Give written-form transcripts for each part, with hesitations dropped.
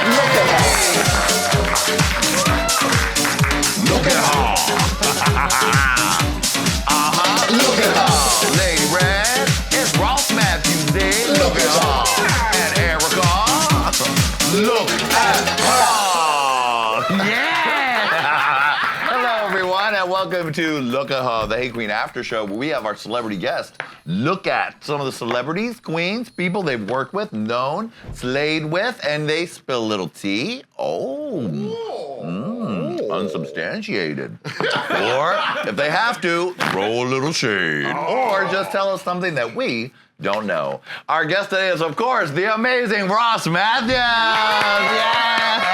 Look at her. Look at her. Look at her. Lady Red, it's Ross Matthews Day. Look at her. And Erica, look at her. Yeah! Hello, everyone, and welcome to Look at Her, the Hey Qween after show, where we have our celebrity guests look at some of the celebrities, queens, people they've worked with, known, slayed with, and they spill a little tea. Unsubstantiated. Or, if they have to, throw a little shade. Or just tell us something that we don't know. Our guest today is, of course, the amazing ROSS MATHEWS. Yeah!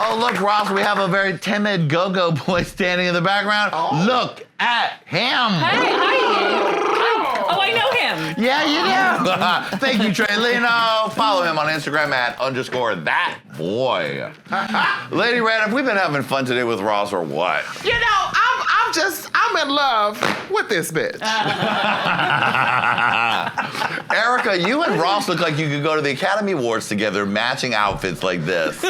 Oh, look, Ross, we have a very timid go-go boy standing in the background. Look at him. Hey, hi. Oh, I know him. Yeah, you do. Thank you, Trey Lino. Follow him on Instagram at _thatboy. Lady Red, have we been having fun today with Ross or what? You know, I'm in love with this bitch. Erica, you and Ross look like you could go to the Academy Awards together, matching outfits like this.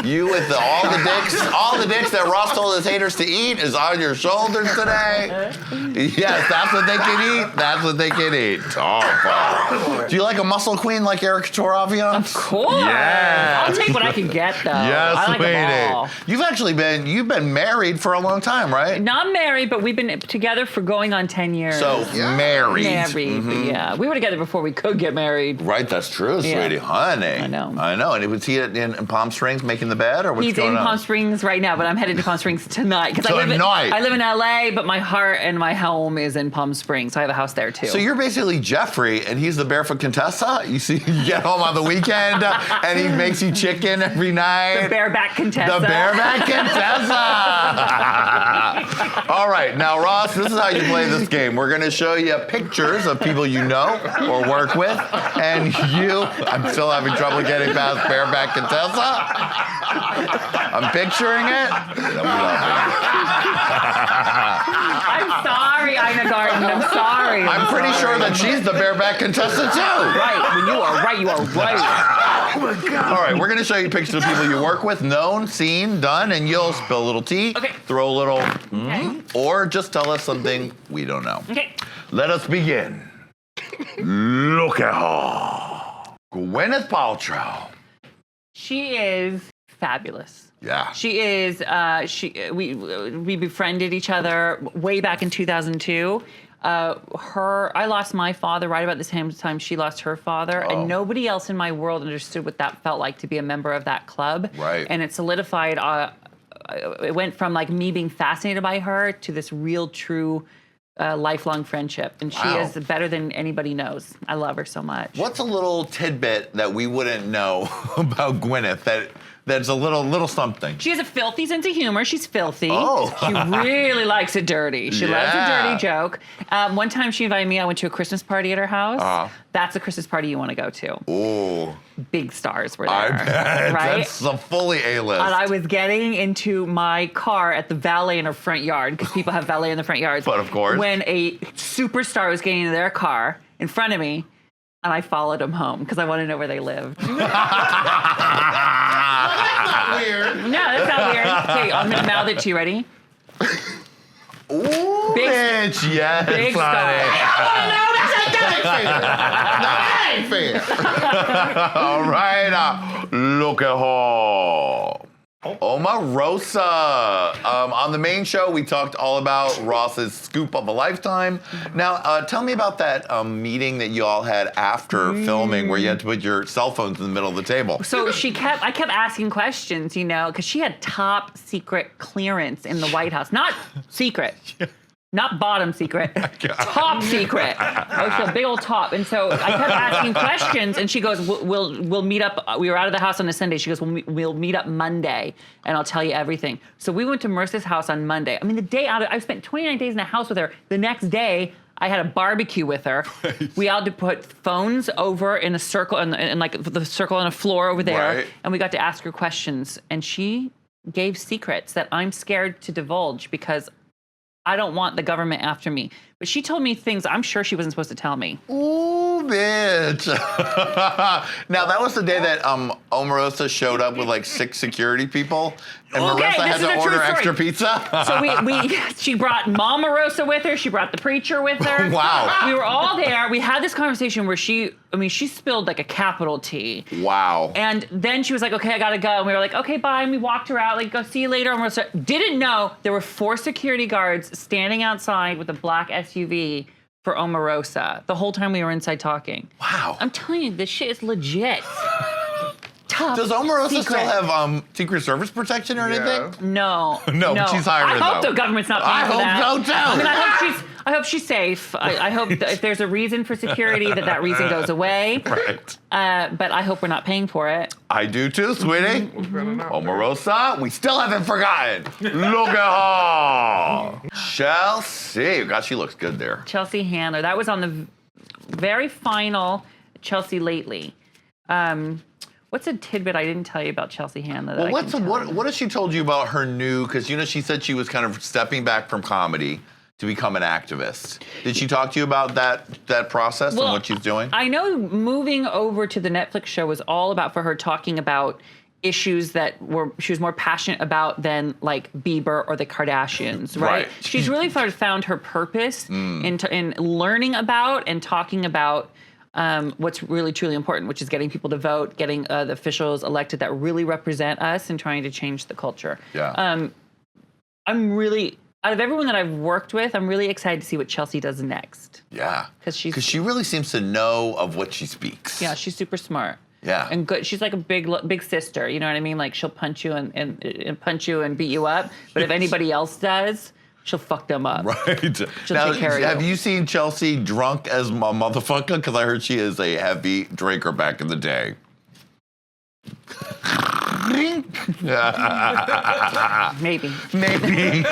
You with all the dicks that Ross told his haters to eat is on your shoulders today. Yes, that's what they can eat. That's what they can eat. Oh, fuck. Do you like a muscle queen like Eric Couture? Of course. Yeah. I'll take what I can get, though. Yes, I like them all. You've been married for a long time, right? Not married, but we've been together for going on 10 years. So, married. Married, but yeah. We were together before we could get married. Right, that's true, sweetie. Yeah. Honey. I know. And was he in Palm Springs making the bed, or what's He's going in on? Palm Springs right now, but I'm headed to Palm Springs tonight. Tonight? I live in LA, but my heart and my home is in Palm Springs, so I have a house there, too. So you're basically Jeffrey, and he's the barefoot Contessa? You see, you get home on the weekend, and he makes you chicken every night. The bareback Contessa. The bareback Contessa. All right, now, Ross, this is how you play this game. We're going to show you pictures of people you know or work with, and I'm still having trouble getting past bareback Contessa. I'm picturing it. I'm sorry, Ina Garten. I'm sorry. I'm pretty sure that she's the bareback Contessa, too. Right. When you are right, you are right. Oh my God. All right, we're going to show you pictures of people you work with, known, seen, done, and you'll spill a little tea, Okay. throw a little, Okay. or just tell us something we don't know. Okay. Let us begin. Look at her. Gwyneth Paltrow. She is fabulous. Yeah. She is. We befriended each other way back in 2002. I lost my father right about the same time she lost her father, and nobody else in my world understood what that felt like to be a member of that club. Right. And it solidified. It went from like me being fascinated by her to this real, true, lifelong friendship, and she is better than anybody knows. I love her so much. What's a little tidbit that we wouldn't know about Gwyneth that's a little something? She has a filthy sense of humor. She's filthy. Oh. She really likes it dirty. She loves a dirty joke. One time she invited me. I went to a Christmas party at her house. That's a Christmas party you want to go to. Ooh. Big stars were there. I bet. Right? That's a fully A-list. And I was getting into my car at the valet in her front yard, because people have valet in the front yards. But of course. When a superstar was getting into their car in front of me, and I followed them home because I wanted to know where they lived. Weird. No, that's not weird. Okay, I'm gonna mouth it to you. Ready? Ooh, bitch, yes, big star. honey. That ain't fair. All right, look at her. Omarosa. On the main show, we talked all about Ross's scoop of a lifetime. Now, tell me about that meeting that you all had after filming, where you had to put your cell phones in the middle of the table. So I kept asking questions, because she had top secret clearance in the White House. Not secret. Not bottom secret, top secret. Oh, so a big old top. And so I kept asking questions, and she goes, we'll meet up. We were out of the house on a Sunday. She goes, we'll meet up Monday, and I'll tell you everything. So we went to Marissa's house on Monday. I mean, the day out, I spent 29 days in the house with her. The next day, I had a barbecue with her. Right. We had to put phones over in a circle, and like the circle on a floor over there, right. And we got to ask her questions. And she gave secrets that I'm scared to divulge because I don't want the government after me. But she told me things I'm sure she wasn't supposed to tell me. Ooh, Ooh, bitch. Now, that was the day that Omarosa showed up with like 6 security people, and Okay, Marissa this had is a to true order story. extra pizza. So she brought Mama Rosa with her. She brought the preacher with her. Wow. We were all there. We had this conversation where she spilled like a capital T. Wow. And then she was like, okay, I gotta go. And we were like, okay, bye. And we walked her out, like, go see you later. And didn't know there were 4 security guards standing outside with a black SUV for Omarosa the whole time we were inside talking. Wow. I'm telling you, this shit is legit. Top Does Omarosa secret. still have Secret Service protection or anything? No. No, she's hiring, I hope though. the government's not paying I for hope that. so, too. I mean, I hope she's safe. I hope that if there's a reason for security, that reason goes away. Right. But I hope we're not paying for it. I do too, sweetie. Mm-hmm. Omarosa, we still haven't forgotten. Look at her. Chelsea. God, she looks good there. Chelsea Handler. That was on the very final Chelsea Lately. What's a tidbit I didn't tell you about Chelsea Handler? Well, what has she told you about her new, because she said she was kind of stepping back from comedy to become an activist. Did she talk to you about that process and what she's doing? I know moving over to the Netflix show was all about for her talking about issues that she was more passionate about than like Bieber or the Kardashians, right? She's really found her purpose in learning about and talking about what's really truly important, which is getting people to vote, getting the officials elected that really represent us, and trying to change the culture. Yeah. I'm really, out of everyone that I've worked with, I'm really excited to see what Chelsea does next. Yeah. Because she really seems to know of what she speaks. Yeah, she's super smart. Yeah. And good. She's like a big sister. You know what I mean? Like she'll punch you and punch you and beat you up. But if anybody else does, she'll fuck them up. Right. She'll Now, take care of you. have you seen Chelsea drunk as a motherfucker? Because I heard she is a heavy drinker back in the day. Maybe. Maybe.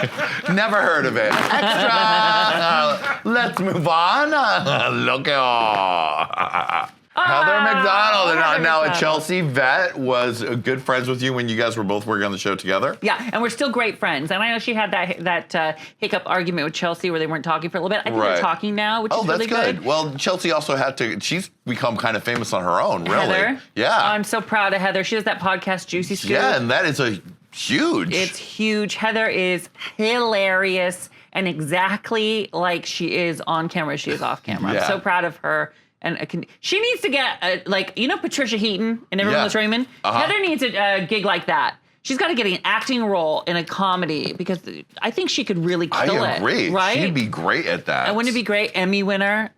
Never heard of it. Extra. Let's move on. Look at Heather McDonald. Heather Now, McDonald. Chelsea Vett was good friends with you when you guys were both working on the show together. Yeah, and we're still great friends. And I know she had that hiccup argument with Chelsea where they weren't talking for a little bit. I think they're talking now, which is really that's good. Well, Chelsea also she's become kind of famous on her own, really. Heather. Yeah. I'm so proud of Heather. She does that podcast, Juicy Scoop. Yeah, and that is huge. It's huge. Heather is hilarious and exactly like she is on camera, she is off camera. Yeah. I'm so proud of her. And she needs to get, Patricia Heaton and Everyone Loves Raymond? Heather needs a gig like that. She's got to get an acting role in a comedy because I think she could really kill it. I agree. Right? She'd be great at that. And wouldn't it be great? Emmy winner,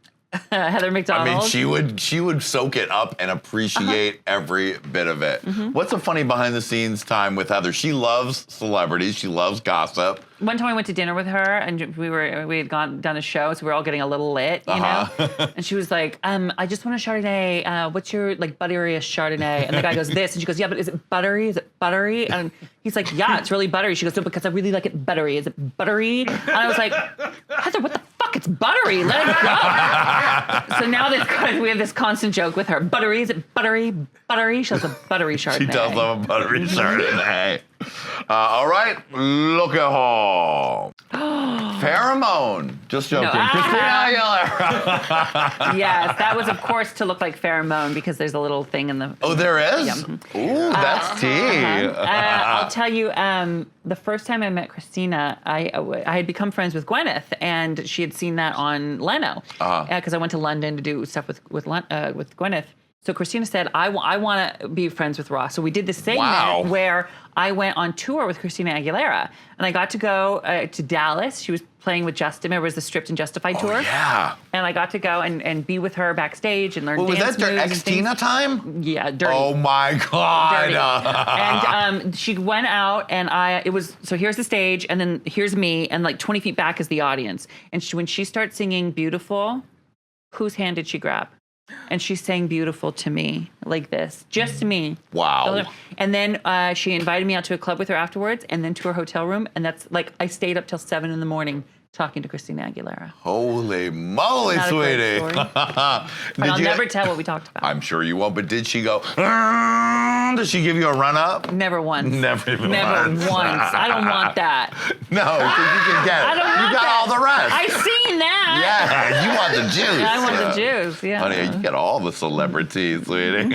Heather McDonald. I mean, she would soak it up and appreciate every bit of it. What's a funny behind the scenes time with Heather? She loves celebrities. She loves gossip. One time I went to dinner with her, and we had done a show, so we were all getting a little lit, you know. And she was like, "I just want a Chardonnay. What's your butteriest Chardonnay?" And the guy goes, "This," and she goes, "Yeah, but is it buttery? Is it buttery?" And he's like, "Yeah, it's really buttery." She goes, "No, because I really like it buttery. Is it buttery?" And I was like, "Heather, what the fuck? It's buttery. Let it go." So now we have this constant joke with her. Buttery? Is it buttery? Buttery? She loves a buttery Chardonnay. She does love a buttery Chardonnay. All right, look at her. Pheromone. Just joking. No, Christina Aguilera. Yes, that was, of course, to look like pheromone because there's a little thing in the... Oh, there is? Yeah. Ooh, that's tea. I'll tell you, the first time I met Christina, I had become friends with Gwyneth, and she had seen that on Leno because I went to London to do stuff with Gwyneth. So Christina said, I want to be friends with Ross. So we did this segment where I went on tour with Christina Aguilera. And I got to go to Dallas. She was playing with Justin. It was the Stripped and Justified tour. Yeah. And I got to go and be with her backstage and learn Was dance that moves ex-Tina time? Yeah, dirty. Oh my God. Dirty. And she went out and so here's the stage and then here's me and 20 feet back is the audience. And when she starts singing Beautiful, whose hand did she grab? And she sang Beautiful to me like this, just to me. Wow. And then she invited me out to a club with her afterwards and then to her hotel room. And that's I stayed up till 7 a.m. talking to Christina Aguilera. Holy moly, Not a great sweetie. story. But I'll never tell what we talked about. I'm sure you won't, but did she go, "Arr"? Does she give you a run up? Never once. Never even Never once. I don't want that. No, because you can get it. I don't want You got that. all the rest. I've seen that. Yeah, you want the juice. I want the juice, yeah. Honey, you get all the celebrities, sweetie.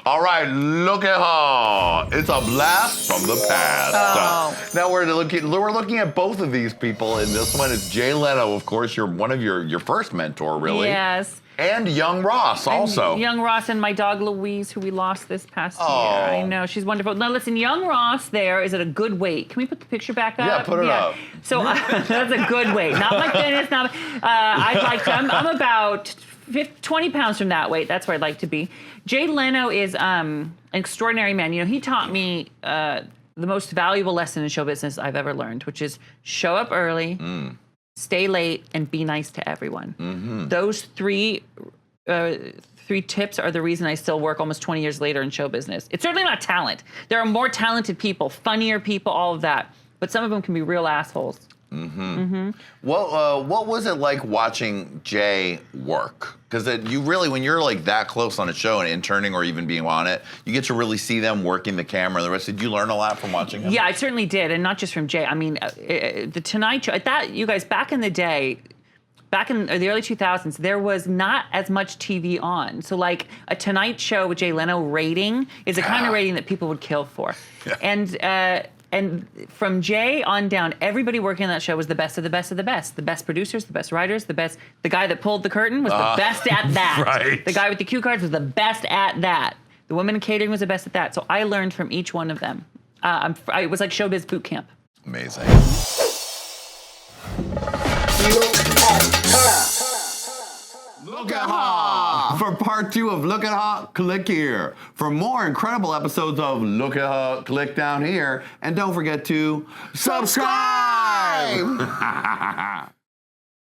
All right, look at her. It's a blast from the past. Oh. Now we're looking at both of these people. In this one, it's Jay Leno, of course, one of your first mentor, really. Yes. And young Ross, also. And young Ross and my dog Louise, who we lost this past year. Oh. I know, she's wonderful. Now listen, young Ross there is at a good weight. Can we put the picture back up? Yeah, put it up. So that's a good weight. Not my thinnest, not. I'd like to. I'm about 20 pounds from that weight. That's where I'd like to be. Jay Leno is an extraordinary man. You know, he taught me the most valuable lesson in show business I've ever learned, which is show up early. Stay late and be nice to everyone. Those three tips are the reason I still work almost 20 years later in show business. It's certainly not talent. There are more talented people, funnier people, all of that. But some of them can be real assholes. What was it like watching Jay work? Because you really, when you're like that close on a show and interning or even being on it, you get to really see them working the camera and the rest. Did you learn a lot from watching him? Yeah, I certainly did, and not just from Jay. I mean, the Tonight Show. You guys, back in the day, back in the early 2000s, there was not as much TV on. So like a Tonight Show with Jay Leno rating is the kind of rating that people would kill for. Yeah. And from Jay on down, everybody working on that show was the best of the best of the best. The best producers, the best writers, the guy that pulled the curtain was the best at that. Right. The guy with the cue cards was the best at that. The woman in catering was the best at that. So I learned from each one of them. It was like showbiz boot camp. Amazing. Look at her! For part 2 of Look at Her, click here. For more incredible episodes of Look at Her, click down here. And don't forget to subscribe!